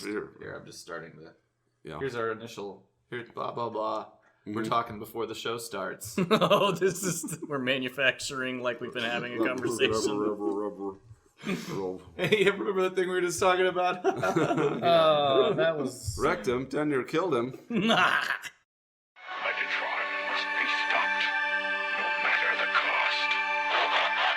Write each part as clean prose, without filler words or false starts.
Here, I'm just starting the... Yeah. Here's our initial... Here's blah, blah, blah. We're talking before the show starts. Oh, we're manufacturing like we've been having a conversation. Hey, remember that thing we were just talking about? Oh, that was... Wrecked him, done near killed him. Megatron must be stopped, no matter the cost.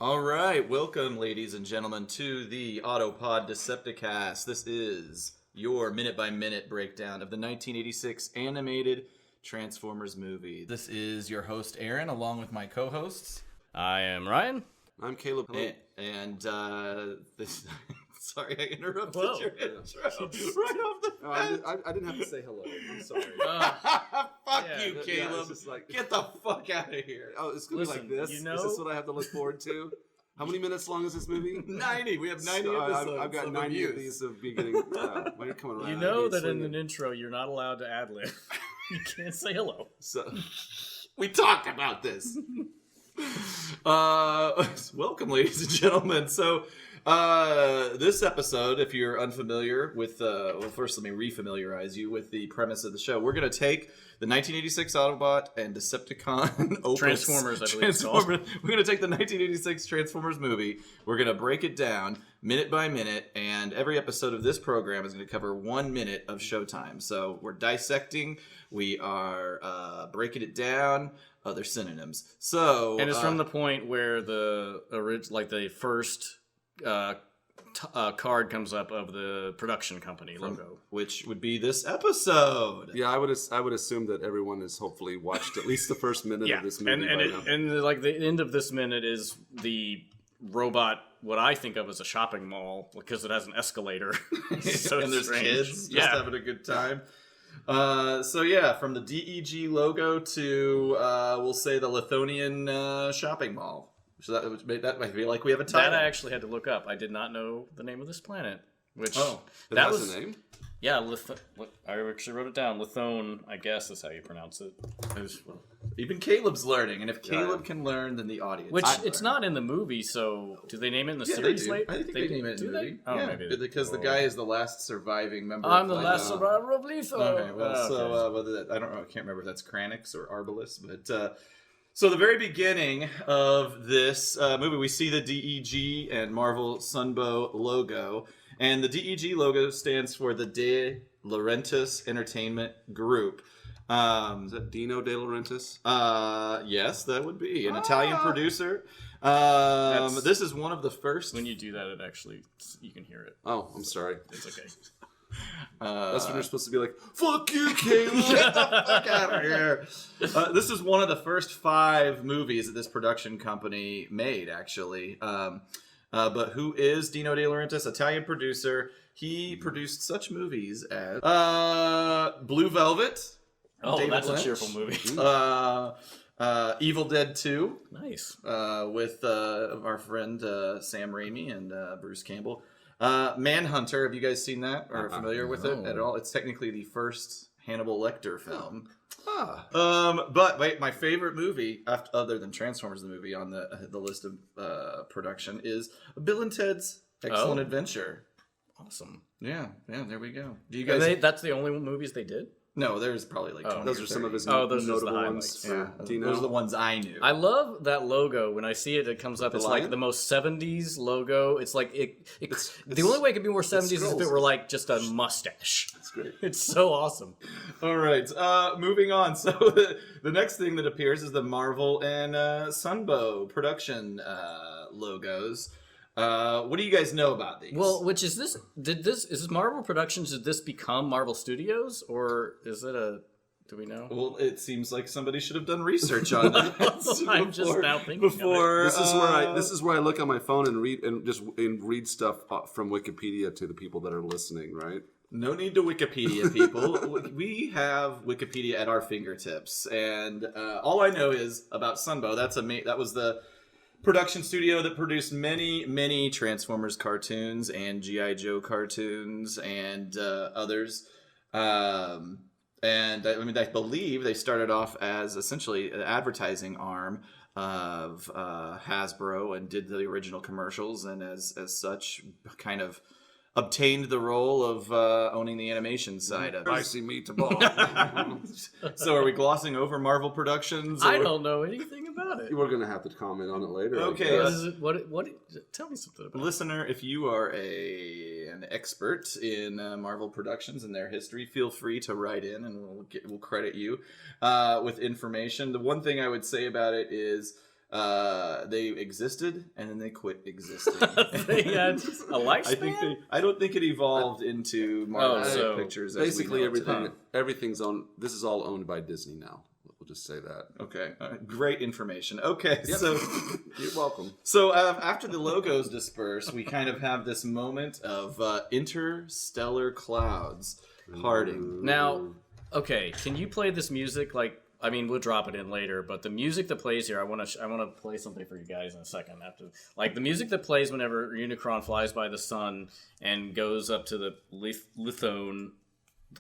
All right, welcome, ladies and gentlemen, to the Autopod Decepticast. This is your minute-by-minute breakdown of the 1986 animated Transformers movie. This is your host, Aaron, along with my co-hosts. I am Ryan. I'm Caleb. Hello. And this... Sorry, I interrupted Whoa. your intro right off the bat. I didn't have to say hello. I'm sorry. Fuck yeah, you, yeah, Caleb. it's just like- Get the fuck out of here. Oh, it's going to be like this? you know- Is this what I have to look forward to? How many minutes long is this movie? 90. We have 90 So, episodes. I've got of 90 of abuse. these of me getting... when you're coming around. You know that in swinging. an intro you're not allowed to ad-lib. You can't say hello. So, We talked about this. Welcome, ladies and gentlemen. So, this episode, if you're unfamiliar with, well, first let me refamiliarize you with the premise of the show. We're going to take the 1986 Autobot and Decepticon opus. Transformers, I believe it's called. We're going to take the 1986 Transformers movie. We're going to break it down minute by minute, and every episode of this program is going to cover 1 minute of showtime. So we're dissecting, we are breaking it down. Other synonyms. So, And it's from the point where the first card comes up of the production company logo. which would be this episode. yeah, I would assume that everyone has hopefully watched at least the first minute of this movie by now. and like the end of this minute is the robot, what I think of as a shopping mall, because it has an escalator. So and there's strange. kids just Yeah. having a good time. So yeah, from the DEG logo to we'll say the Lithonian shopping mall. So that might be like we have a title. That I actually had to look up. I did not know the name of this planet. Which Oh, It that has was a name? yeah. I actually wrote it down. Lithone, I guess is how you pronounce it. Even Caleb's learning, and if Caleb can learn, then the audience. Which can it's learn. not in the movie. So do they name it in the Yeah, series they do. later? I think they name it in do the they? movie. Oh, yeah, maybe. because the guy is the last surviving member. I'm of the like, last survivor of Lethal. Okay, well, so whether that, I don't know, I can't remember if that's Kranix or Arbalest, but so the very beginning of this movie, we see the DEG and Marvel Sunbow logo, and the DEG logo stands for the De Laurentiis Entertainment Group. Is that Dino De Laurentiis? Yes, that would be an Italian producer. This is one of the first. When you do that, it actually you can hear it. Oh, I'm sorry. It's okay. That's when you're supposed to be like, fuck you, Caleb! Get the fuck out of here. This is one of the first 5 movies that this production company made, actually. But who is Dino De Laurentiis? Italian producer. He produced such movies as Blue Velvet. Oh, David that's Lynch. a cheerful movie. Evil Dead 2 Nice. with our friend Sam Raimi and Bruce Campbell. Manhunter, have you guys seen that or familiar with it at all? It's technically the first Hannibal Lecter film. But wait, my favorite movie, other than Transformers, the movie on the list of production, is Bill and Ted's Excellent Adventure. Awesome. Yeah, there we go. Do you And guys? that's the only movies they did? No, there's probably like 20 Those or are some of 30. his Oh, those are just the notable highlights. ones. Yeah, Dino. those are the ones I knew. I love that logo. When I see it, it comes up. It's lion? like the most 70s logo. It's like the only way it could be more 70s is if it scrolls. were like just a mustache. That's great. It's so awesome. All right, moving on. So the next thing that appears is the Marvel and Sunbow production logos. What do you guys know about these? Well, which is this? Is this Marvel Productions? Did this become Marvel Studios, or is it a? Do we know? Well, it seems like somebody should have done research on this. I'm just now thinking of it. before. This is where I look on my phone and read stuff from Wikipedia to the people that are listening, right? No need to Wikipedia, people. We have Wikipedia at our fingertips, and all I know is about Sunbow. That was the production studio that produced many Transformers cartoons and G.I. Joe cartoons and others. And I believe they started off as essentially an advertising arm of Hasbro and did the original commercials, and as such kind of obtained the role of owning the animation side of it. Spicy meatball. So are we glossing over Marvel Productions? I don't know anything about it. We're going to have to comment on it later. Okay. What tell me something about it. Listener, if you are an expert in Marvel Productions and their history, feel free to write in, and we'll credit you with information. The one thing I would say about it is they existed and then they quit existing. They had a lifespan? I don't think it evolved into Marvel Pictures. Basically, everything's owned. This is all owned by Disney now. We'll just say that. Okay, great information. Okay, so you're welcome. So after the logos disperse, we kind of have this moment of interstellar clouds parting. Now, okay, can you play this music? We'll drop it in later, but the music that plays here, I want to play something for you guys in a second. After, the music that plays whenever Unicron flies by the sun and goes up to the Lithonian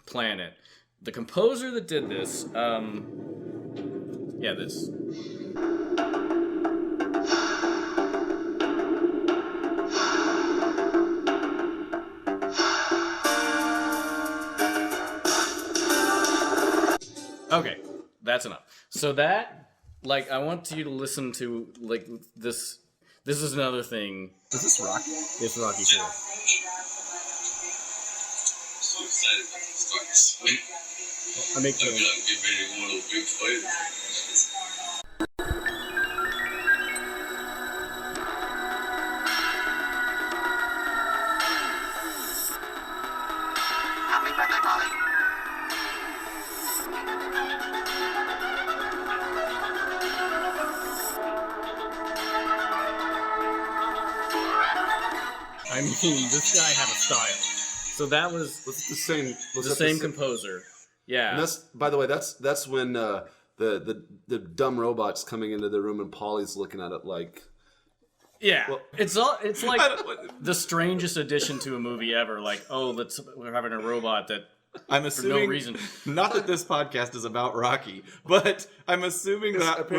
planet. The composer that did this, this. Okay, that's enough. So that, I want you to listen to, this. This is another thing. Is this Rocky? It's Rocky IV. So excited about starting to sweat. I make I feel like I'm getting ready to one of those big fighters. I mean, this guy had a style. So that was the same composer. Yeah. And by the way, that's when the dumb robot's coming into the room and Polly's looking at it like. Yeah, well, it's like the strangest addition to a movie ever. We're having a robot that. I'm assuming, for no reason. Not that this podcast is about Rocky, but I'm assuming that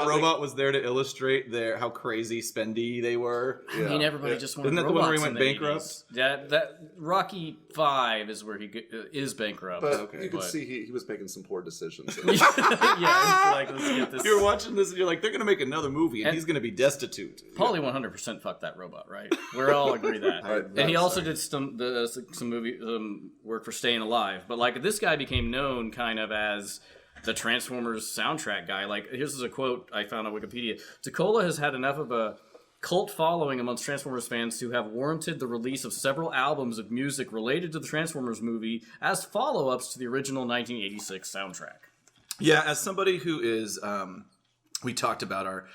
robot was there to illustrate how crazy spendy they were. I mean, everybody just wanted Isn't that robots the one where he went bankrupt? That Rocky V is where he is bankrupt. But you could see he was making some poor decisions. Yeah, let's get this. You're watching this and you're like, they're going to make another movie and he's going to be destitute. Paulie 100% fucked that robot, right? We all agree that. And he also did some movie work for Staying Alive. But this guy became known kind of as the Transformers soundtrack guy. Here's a quote I found on Wikipedia. DiCola has had enough of a cult following amongst Transformers fans to have warranted the release of several albums of music related to the Transformers movie as follow-ups to the original 1986 soundtrack. Yeah, as somebody who is, we talked about our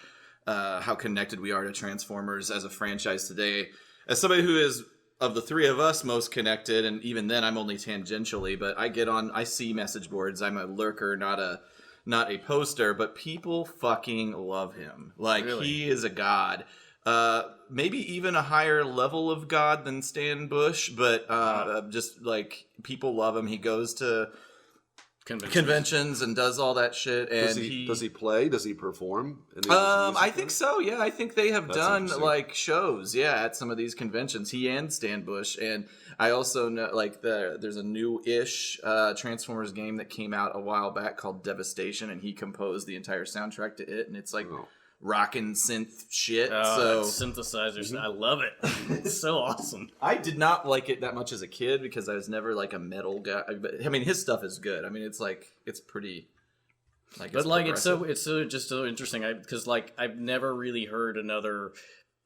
how connected we are to Transformers as a franchise today. As somebody who is, of the three of us, most connected, and even then I'm only tangentially, but I see message boards. I'm a lurker, not a poster, but people fucking love him. Really? He is a god. Maybe even a higher level of god than Stan Bush, but just people love him. He goes to conventions and does all that shit. And does he play? Does he perform? I think so. Yeah, I think they have done shows. Yeah, at some of these conventions, he and Stan Bush. And I also know there's a new-ish Transformers game that came out a while back called Devastation, and he composed the entire soundtrack to it. And it's rockin' synth shit. Synthesizers. I love it. It's so awesome. I did not like it that much as a kid because I was never a metal guy. But I mean, his stuff is good. I mean, it's pretty. It's so interesting because I've never really heard another.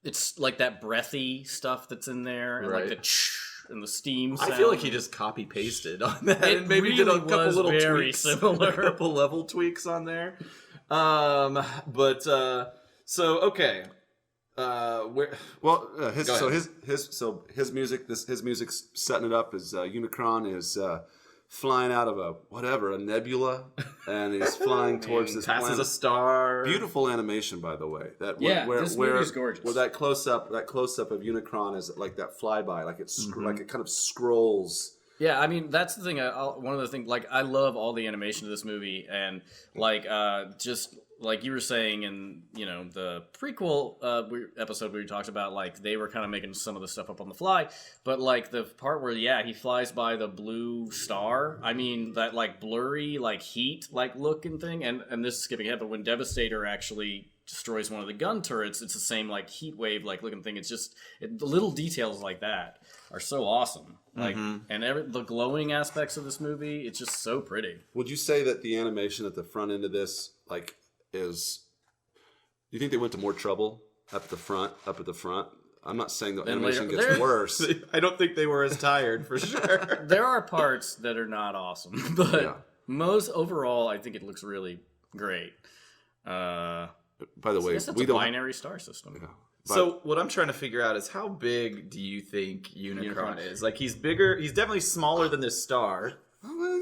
It's that breathy stuff that's in there, and right. And the steam sound. I feel like he just copy pasted on that, and maybe really did a couple little very tweaks, similar, a couple level tweaks on there. Okay. His music's setting it up as Unicron is flying out of a nebula, and he's flying towards this passes planet. a star. Beautiful animation, by the way. This movie's gorgeous. Where that close up of Unicron is like that flyby, like like it kind of scrolls. Yeah, I mean that's the thing. One of the things, like I love all the animation of this movie, and like just like you were saying in the prequel episode where you talked about like they were kind of making some of the stuff up on the fly, but like the part where he flies by the blue star. I mean that like blurry like heat like looking thing, and this is skipping ahead, but when Devastator actually destroys one of the gun turrets, it's the same like heat wave like looking thing. It's just the little details like that are so awesome. Like and the glowing aspects of this movie, it's just so pretty. Would you say that the animation at the front end of this like is? Do you think they went to more trouble up at the front? I'm not saying the animation gets worse. I don't think they were as tired for sure. There are parts that are not awesome, but most overall, I think it looks really great. By the way, it's a binary star system. Yeah. So what I'm trying to figure out is how big do you think Unicron is? Like he's bigger. He's definitely smaller than this star.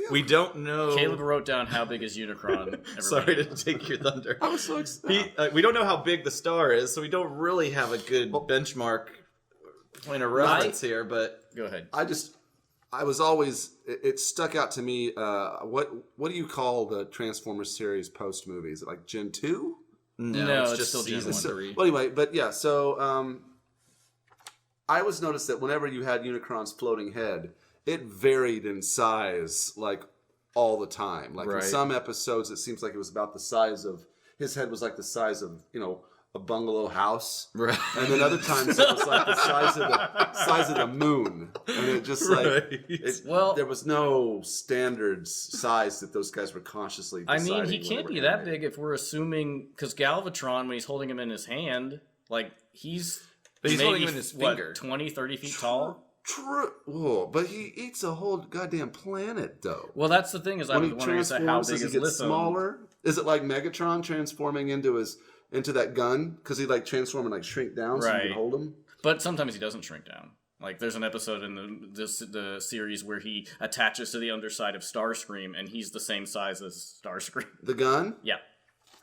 We don't know. Caleb wrote down how big is Unicron. Sorry to take your thunder. I was so excited. We don't know how big the star is, so we don't really have a good benchmark point of reference here. But go ahead. I was always. It stuck out to me. What do you call the Transformers series post movie? Is it like Gen 2? No, it's just still Gen 1, 3. Well, anyway, but yeah. So I always noticed that whenever you had Unicron's floating head, it varied in size like all the time. Like in some episodes, it seems like it was about the size of his head was like the size of a bungalow house, right? And then other times it was like the size of the moon, and it just like there was no standard size that those guys were consciously deciding. I mean, he can't be that big if we're assuming because Galvatron, when he's holding him in his hand, like he's holding him in his finger, 20, 30 feet tall. True. Whoa, but he eats a whole goddamn planet, though. Well, that's the thing is, I was wondering how big is Lithon? Smaller? Is it like Megatron transforming into that gun? Because he like transform and like shrink down so you can hold him. But sometimes he doesn't shrink down. Like there's an episode in the series where he attaches to the underside of Starscream, and he's the same size as Starscream. The gun? Yeah.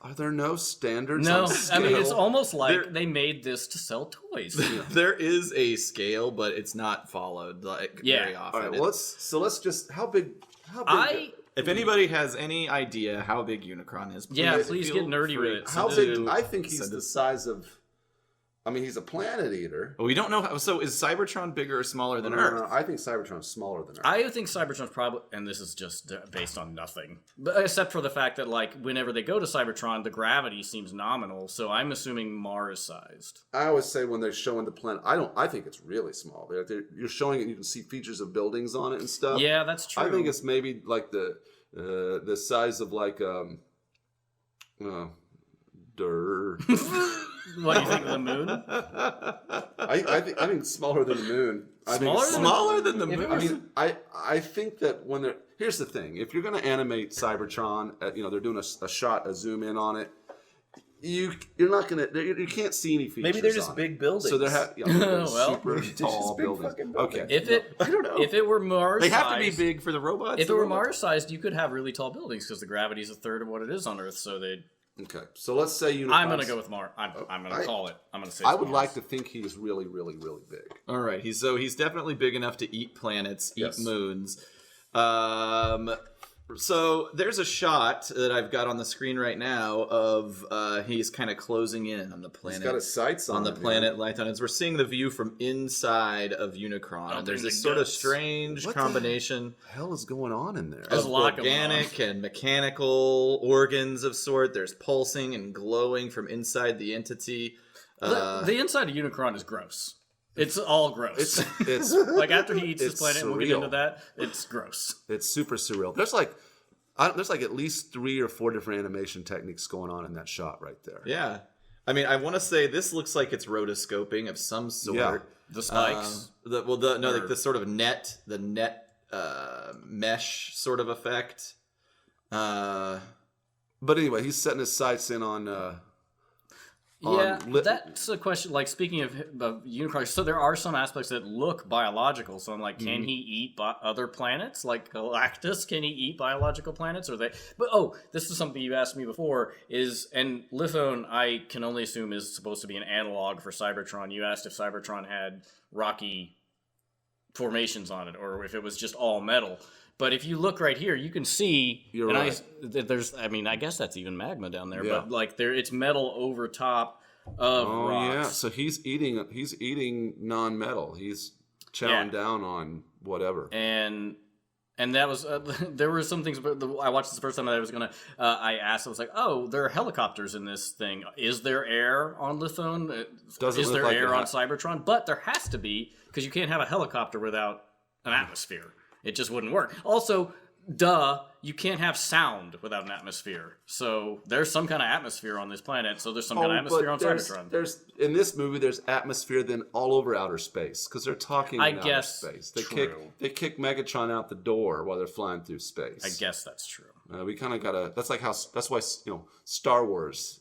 Are there no standards? No, I mean it's almost like they made this to sell toys. There is a scale, but it's not followed very often. All right, let's just how big? If anybody has any idea how big Unicron is, please get nerdy with it. How big? I think he's the size of. I mean, he's a planet eater. Well, we don't know how. So is Cybertron bigger or smaller than Earth? No, I think Cybertron's smaller than Earth. I think Cybertron's probably, and this is just based on nothing, but except for the fact that like whenever they go to Cybertron, the gravity seems nominal. So I'm assuming Mars sized. I always say when they're showing the planet, I think it's really small. You're showing it, you can see features of buildings on it and stuff. Yeah, that's true. I think it's maybe like the size of like What do you think of the moon? I think smaller than the moon. Smaller than the moon. I mean, I think that when they're here's the thing: if you're going to animate Cybertron, they're doing a zoom in on it. You're not gonna. You can't see any features. Maybe they're just big buildings. So they're super tall buildings. Okay. I don't know. If it were Mars, they have to be big for the robots. If it were Mars sized, you could have really tall buildings because the gravity is a third of what it is on Earth. So they. Okay, so let's say I'm going to go with Mars. I'm going to call it. I'm going to say. I would like to think he is really, really, really big. All right, he's definitely big enough to eat planets, eat moons. So there's a shot that I've got on the screen right now of he's kind of closing in on the planet. He's got his sights on the planet Lithon. As we're seeing the view from inside of Unicron, and there's this sort of strange combination. What the hell is going on in there? There's a lot organic and mechanical organs of sort. There's pulsing and glowing from inside the entity. The inside of Unicron is gross. It's all gross. It's like after he eats his planet, and we'll get surreal. into that. It's gross. It's super surreal. There's like at least 3 or 4 different animation techniques going on in that shot right there. Yeah, I mean, I want to say this looks like it's rotoscoping of some sort. Yeah. The spikes. Like the sort of net mesh sort of effect. But anyway, he's setting his sights in on. Yeah, that's a question. Like, speaking of Unicron, so there are some aspects that look biological. So I'm like, can he eat other planets? Like Galactus, can he eat biological planets? Or they? But this is something you asked me before. And Lithon, I can only assume, is supposed to be an analog for Cybertron. You asked if Cybertron had rocky formations on it, or if it was just all metal. But if you look right here, you can see. You're right. I guess that's even magma down there. Yeah. But like it's metal over top of rocks. Yeah. So he's eating non-metal. He's chowing down on whatever. And that was there were some things. I watched this the first time. I asked. I was like, oh, there are helicopters in this thing. Is there air on Lithon? Is there air on Cybertron? But there has to be, because you can't have a helicopter without an atmosphere. It just wouldn't work. Also, you can't have sound without an atmosphere. So there's some kind of atmosphere on this planet. So there's some kind of atmosphere on Cybertron. In this movie, there's atmosphere then all over outer space because they're talking in outer space. They kick Megatron out the door while they're flying through space. I guess that's true. We kind of gotta. That's why Star Wars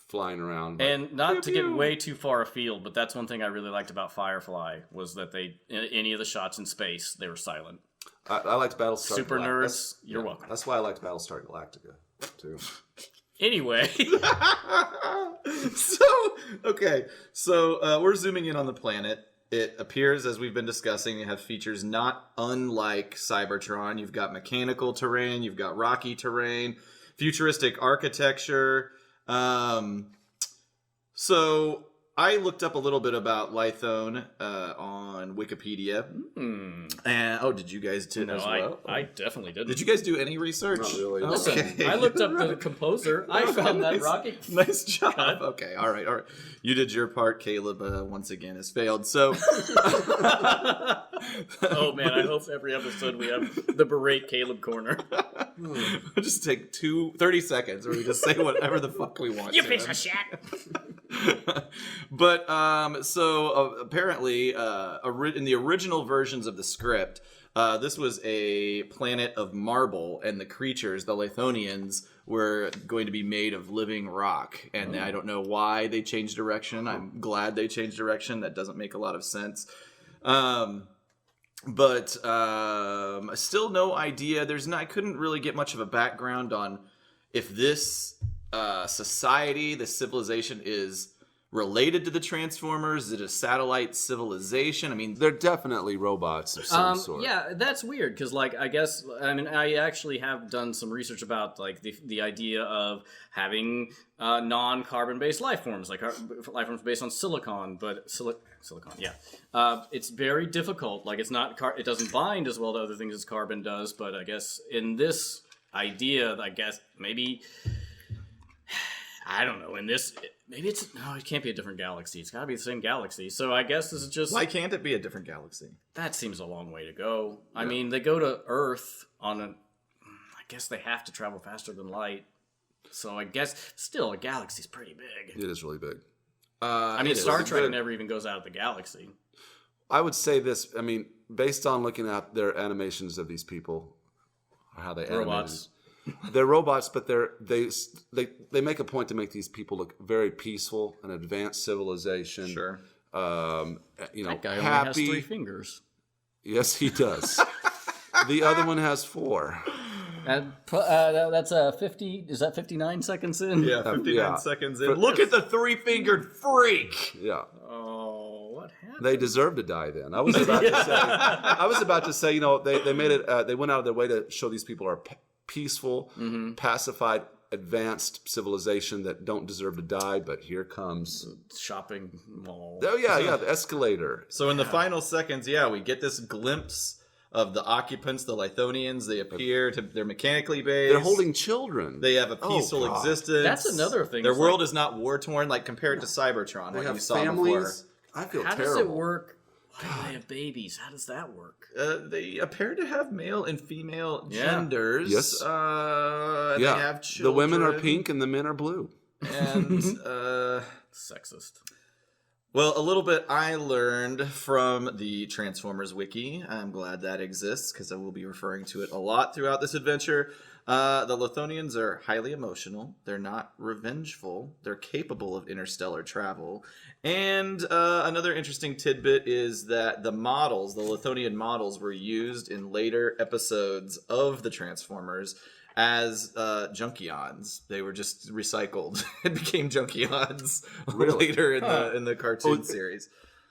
flying around. And not to get way too far afield, but that's one thing I really liked about Firefly was that any of the shots in space, they were silent. I liked Battlestar Super Galactica. Nerds, you're welcome. That's why I liked Battlestar Galactica, too. Anyway. So we're zooming in on the planet. It appears, as we've been discussing, you have features not unlike Cybertron. You've got mechanical terrain, you've got rocky terrain, futuristic architecture. So I looked up a little bit about Lithon on Wikipedia. And did you guys do as well? I definitely didn't. Did you guys do any research? Not really. Listen, I looked up the composer. I found that rocket. Nice job. Cut. Okay, all right. You did your part. Caleb once again has failed. So, oh man, I hope every episode we have the berate Caleb corner. We'll just take 30 seconds where we just say whatever the fuck we want. You piece of shit. But apparently, in the original versions of the script, this was a planet of marble, and the creatures, the Lithonians, were going to be made of living rock. And I don't know why they changed direction. I'm glad they changed direction. That doesn't make a lot of sense. But still no idea. I couldn't really get much of a background on if this society, this civilization is related to the Transformers. Is it a satellite civilization? I mean, they're definitely robots of some sort. Yeah, that's weird because, I actually have done some research about the idea of having non-carbon-based life forms, like life forms based on silicon, but silicon, yeah. It's very difficult. Like, it's not it doesn't bind as well to other things as carbon does. But I guess in this idea, maybe. I don't know. In this, maybe it can't be a different galaxy. It's got to be the same galaxy. So I guess this is just... Why can't it be a different galaxy? That seems a long way to go. Yeah. I mean, they go to Earth I guess they have to travel faster than light. So I guess, still, a galaxy's pretty big. It is really big. Star Trek never even goes out of the galaxy. I would say this. I mean, based on looking at their animations of these people, or how they animate robots. They're robots, but they make a point to make these people look very peaceful, an advanced civilization. Sure. That guy happy. Only has 3 fingers. Yes, he does. The other one has 4. And that's 50. Is that 59 seconds in? Yeah, 59 seconds in. Look at the 3-fingered freak. Yeah. Oh, what happened? They deserve to die. Then I was about to say. They made it. They went out of their way to show these people are peaceful, pacified, advanced civilization that don't deserve to die, but here comes shopping mall. Oh yeah, the escalator. So in the final seconds, we get this glimpse of the occupants, the Lithonians. They appear they're mechanically based. They're holding children. They have a peaceful existence. That's another thing. Their world is not war torn, like compared to Cybertron. They like have you saw families. Before. I feel How terrible. Does it work? Why do they have babies? How does that work? They appear to have male and female genders. Yes. They have children. The women are pink and the men are blue. And sexist. Well, a little bit I learned from the Transformers wiki. I'm glad that exists because I will be referring to it a lot throughout this adventure. The Lithonians are highly emotional. They're not revengeful. They're capable of interstellar travel. And another interesting tidbit is that the Lithonian models, were used in later episodes of the Transformers as Junkions. They were just recycled and became Junkions later in the cartoon series.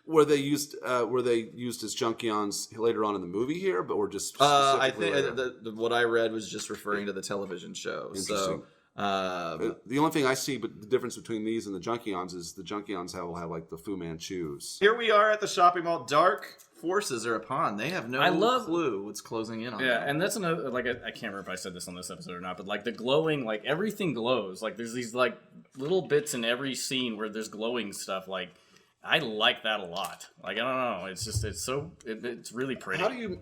Were they used as Junkions later on in the movie here, but were just I think what I read was just referring to the television show. Interesting. So the only thing I see, but the difference between these and the Junkions is the Junkions will have like the Fu Manchus. Here we are at the shopping mall. Dark forces are upon. They have no clue what's closing in on them. Yeah, and that's another, like, I can't remember if I said this on this episode or not, but, like, the glowing, like, everything glows. Like, there's these, like, little bits in every scene where there's glowing stuff. Like, I like that a lot. Like, I don't know. It's just, it's really pretty. How do you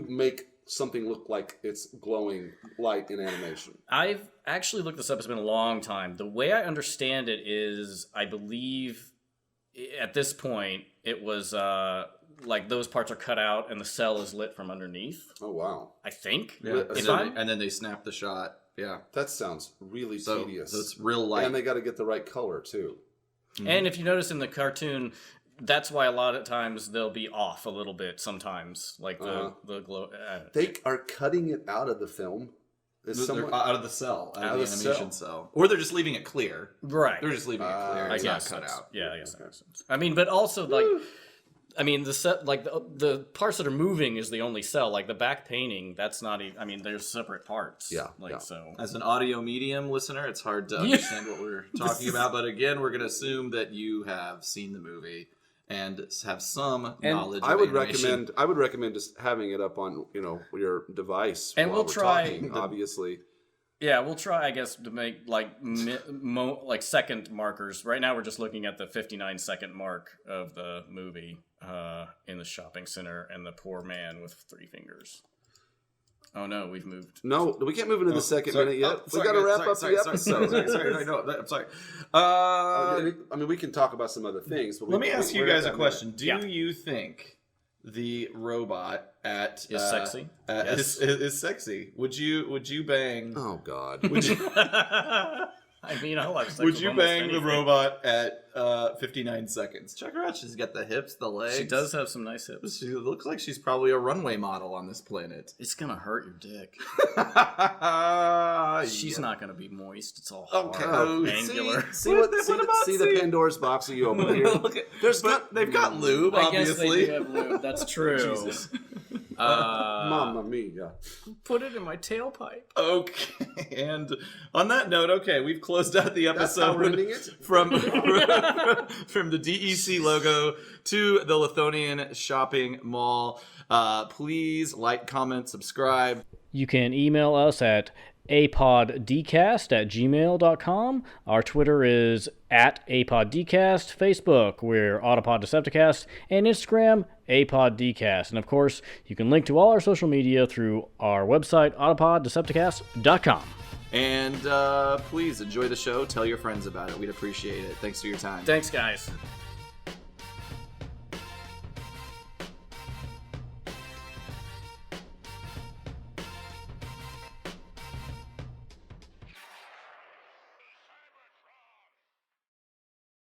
make something look like it's glowing light in animation? I've actually looked this up. It's been a long time. The way I understand it is, I believe at this point, it was like those parts are cut out and the cell is lit from underneath. Oh, wow. I think. Yeah. And then they snap the shot. Yeah. That sounds really tedious. So it's real light. And they got to get the right color, too. Mm-hmm. And if you notice in the cartoon, that's why a lot of times they'll be off a little bit sometimes. Like the glow. They are cutting it out of the film. They're out of the cell, out of the animation cell. Or they're just leaving it clear. Right. They're just leaving it clear. It's not cut out. Yeah, I guess that makes sense. I mean, but also, like, the set, like, the parts that are moving is the only cell. Like, the back painting, that's not even, I mean, there's separate parts. Yeah. Like, so. As an audio medium listener, it's hard to understand what we're talking about. But again, we're going to assume that you have seen the movie and have some knowledge. I would recommend just having it up on your device. And we'll try talking, obviously. Yeah, we'll try, I guess, to make like second markers. Right now, we're just looking at the 59-second mark of the movie in the shopping center, and the poor man with 3 fingers. Oh no, we've moved. No, we can't move into the second minute yet. We got to wrap up the episode. I'm sorry. I mean, we can talk about some other things. But let me ask you guys a question. Do you think the robot is sexy? Yes. Is sexy? Would you bang? Oh God! Would you? I mean, I love sex. Would you bang the robot at 59 seconds? Check her out. She's got the hips, the legs. She does have some nice hips. She looks like she's probably a runway model on this planet. It's gonna hurt your dick. She's not gonna be moist. It's all hard, angular. See the Pandora's box that you open here. They've got lube, I obviously. guess they do have lube. That's true. Jesus. Mamma mia. Put it in my tailpipe. Okay, and on that note, we've closed out the episode from the DEC logo to the Lithonian shopping mall. Please like, comment, subscribe. You can email us at apoddcast@gmail.com. Our Twitter is @apoddcast. Facebook, we're Autopod Decepticast. And Instagram, apoddcast. And of course, you can link to all our social media through our website, autopoddecepticast.com. And please enjoy the show. Tell your friends about it. We'd appreciate it. Thanks for your time. Thanks, guys.